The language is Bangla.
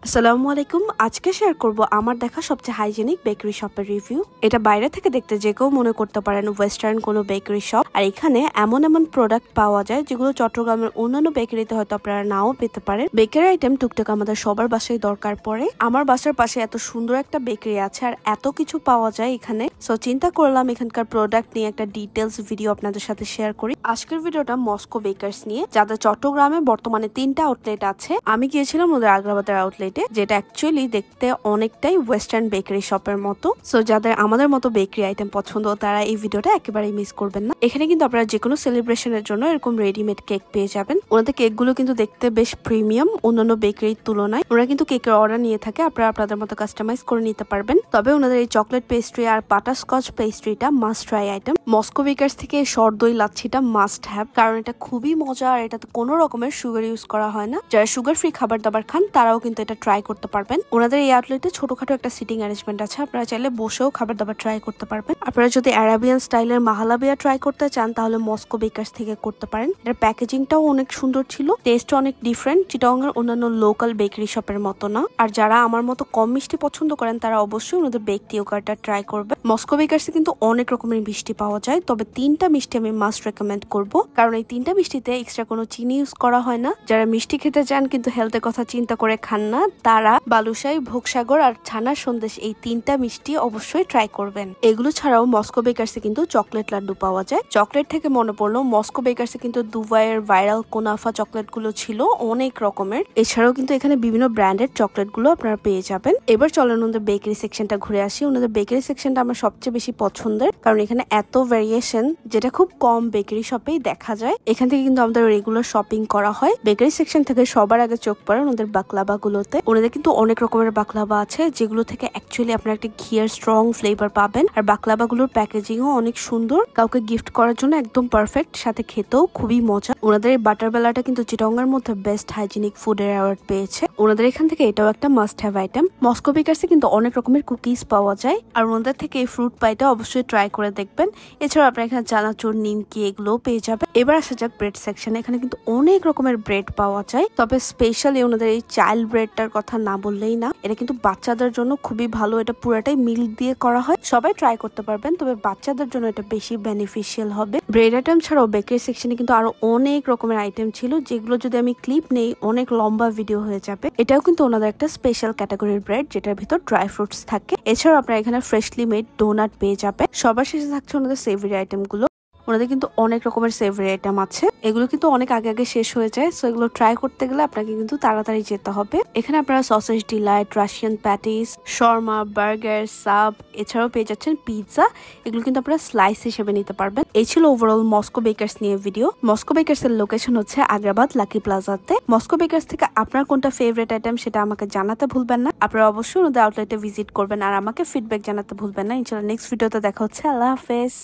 আসসালামু আলাইকুম। আজকে শেয়ার করব আমার দেখা সবচেয়ে হাইজেনিক বেকারি শপের রিভিউ। এটা বাইরে থেকে দেখতে যে কেউ মনে করতে পারেন ওয়েস্টার্ন কোনো বেকারি শপ, আর এখানে এমন এমন প্রোডাক্ট পাওয়া যায় যেগুলো চট্টগ্রামের অন্যান্য বেকারিতে হয়তো আপনারা নাও পেতে পারেন। বেকারি আইটেম টুকটাক আমাদের সবার বাসায় দরকার পড়ে। আমার বাসার পাশে এত সুন্দর একটা বেকারি আছে আর এত কিছু পাওয়া যায় এখানে, সো চিন্তা করলাম এখানকার প্রোডাক্ট নিয়ে একটা ডিটেলস ভিডিও আপনাদের সাথে শেয়ার করি। আজকের ভিডিওটা মস্কো বেকার্স নিয়ে, যাদের চট্টগ্রামে বর্তমানে 3টা আউটলেট আছে। আমি গিয়েছিলাম ওদের আগ্রাবাদের আউটলেট, যেটা অ্যাকচুয়ালি দেখতে অনেকটাই ওয়েস্টার্ন বেকারি শপের মতো। সো যাদের আমাদের মতো বেকারি আইটেম পছন্দ তারা এই ভিডিওটা একেবারেই মিস করবেন না। এখানে কিন্তু আপনারা যে কোনো সেলিব্রেশনের জন্য এরকম রেডিমেড কেক পেয়ে যাবেন। ওনাদের কেকগুলো কিন্তু দেখতে বেশ প্রিমিয়াম অন্যান্য বেকারির তুলনায়। ওরা কিন্তু কেকের অর্ডার নিয়ে থাকে, আপনারা আপনাদের মতো কাস্টমাইজ করে নিতে পারবেন। তবে ওনাদের এই চকলেট পেস্ট্রি আর বাটারস্কচ পেস্ট্রিটা must try item. Moscow bakers থেকে শর্ট দই লাচ্ছিটা মাস্ট হ্যাভ, কারণ এটা খুবই মজা আর এটাতে কোনো রকমের সুগার ইউজ করা হয় না। যারা সুগার ফ্রি খাবার দাবার খান তারাও কিন্তু এটা ট্রাই করতে পারবেন। ওনাদের এই আউটলেটে ছোটখাটো একটা সিটিং অ্যারেঞ্জমেন্ট আছে, আপনারা চাইলে বসেও খাবার দাবার ট্রাই করতে পারবেন। আপনারা যদি আরাবিয়ান স্টাইলের মাহালাবিয়া ট্রাই করতে চান তাহলে মস্কো বেকার্স থেকে করতে পারেন। এটার প্যাকেজিংটাও অনেক সুন্দর ছিল, টেস্টও অনেক ডিফারেন্ট, চিটাগং এর অন্যান্য লোকাল বেকারি শপের মতো না। আর যারা আমার মতো কম মিষ্টি পছন্দ করেন তারা অবশ্যই ওনাদের বেকড ইয়োগার্টটা ট্রাই করবে। মস্কো বেকার্সে কিন্তু অনেক রকমের মিষ্টি পাওয়া যায়, তবে 3টা মিষ্টি আমি মাস্ট রেকমেন্ড করব, কারণ এই 3টা মিষ্টিতে এক্সট্রা কোনো চিনি ইউজ করা হয় না। যারা মিষ্টি খেতে চান কিন্তু হেলথের কথা চিন্তা করে খান না, তারা বালুশাহী, ভোগসাগর আর ছানার সন্দেশ এই 3টা মিষ্টি অবশ্যই ট্রাই করবেন। এগুলো ছাড়াও মস্কো বেকার্সে কিন্তু চকলেট লাড্ডু পাওয়া যায়। চকলেট থেকে মনে পড়লো, মস্কো বেকার্সে কিন্তু দুবাইয়ের ভাইরাল কোনাফা চকলেট গুলো ছিল অনেক রকমের। এছাড়াও কিন্তু এখানে বিভিন্ন ব্র্যান্ডের চকলেট গুলো আপনারা পেয়ে যাবেন। এবার চলেন ওনাদের বেকারি সেকশনটা ঘুরে আসি। ওনাদের বেকারি সেকশনটা আমার সবচেয়ে বেশি পছন্দের, কারণ এখানে এত ভ্যারিয়েশন যেটা খুব কম বেকারি শপেই দেখা যায়। এখান থেকে কিন্তু আমাদের রেগুলার শপিং করা হয়। বেকারি সেকশন থেকে সবার আগে চোখ পড়ে ওনাদের বাকলাবা গুলোতে। ওনাদের কিন্তু অনেক রকমের বাকলাবা আছে যেগুলো থেকে অ্যাকচুয়ালি আপনারা একটা ঘিয়ের স্ট্রং ফ্লেভার পাবেন। আর বাকলাবা গুলোর প্যাকেজিংও অনেক সুন্দর, কাউকে গিফট করার জন্য একদম পারফেক্ট, সাথে খেতেও খুবই মজা। ওনাদের এই বাটার বেলাটা কিন্তু চিটাগং এর মধ্যে বেস্ট হাইজিনিক ফুডের অ্যাওয়ার্ড পেয়েছে। ওনাদের এখান থেকে এটাও একটা মাস্ট হ্যাভ আইটেম। মস্কো বেকার্সে কিন্তু অনেক রকমের কুকিজ পাওয়া যায়, আর ওনাদের থেকে এই ফ্রুট পাইটা অবশ্যই ট্রাই করে দেখবেন। এছাড়াও আপনারা এখানে চানাচুর, নিমকি এগুলোও পেয়ে যাবেন। এবার আসা যাক ব্রেড সেকশনে। এখানে কিন্তু অনেক রকমের ব্রেড পাওয়া যায়, তবে স্পেশালি ওনাদের এই চাইল্ড ব্রেডটার কথা না বললেই না। এটা কিন্তু বাচ্চাদের জন্য খুবই ভালো, এটা পুরাটাই মিল্ক দিয়ে করা হয়। সবাই ট্রাই করতে পারবেন, তবে বাচ্চাদের জন্য এটা বেশি বেনিফিশিয়াল হবে। ব্রেড আইটেম ছাড়াও বেকারি সেকশনে কিন্তু আরো অনেক রকমের আইটেম ছিল, যেগুলো যদি আমি ক্লিপ নেই অনেক লম্বা ভিডিও হয়ে যাবে। এটাও কিন্তু ওনাদের একটা স্পেশাল ক্যাটাগরির ব্রেড, যেটার ভিতর ড্রাই ফ্রুটস থাকে। এছাড়াও আপনারা এখানে ফ্রেশলি মেড ডোনাট পেয়ে যাবেন। সবার শেষে থাকছে ওনাদের সেভারি আইটেম গুলো। ওনাদের কিন্তু অনেক রকমের সেভারি আইটেম আছে, এগুলো কিন্তু অনেক আগে আগে শেষ হয়ে যায়, সো এগুলো ট্রাই করতে গেলে আপনাকে কিন্তু তাড়াতাড়ি যেতে হবে। এখানে আপনারা সসেজ ডিলাইট, রাশিয়ান প্যাটিস, শর্মা, বার্গার, সাব, এছাড়াও পেয়ে যাচ্ছেন পিৎজা। এগুলো কিন্তু আপনারা স্লাইস হিসেবে নিতে পারবেন। এই ছিল ওভারঅল মস্কো বেকার্স নিয়ে ভিডিও। মস্কো বেকার্স এর লোকেশন হচ্ছে আগ্রাবাদ লাকি প্লাজাতে। মস্কো বেকার্স থেকে আপনার কোনটা ফেভারিট আইটেম সেটা আমাকে জানাতে ভুলবেন না। আপনারা অবশ্যই ওনাদের আউটলেটে ভিজিট করবেন আর আমাকে ফিডব্যাক জানাতে ভুলবেন না। ইনশাআল্লাহ নেক্সট ভিডিওতে দেখা হচ্ছে। আল্লাহ হাফেজ।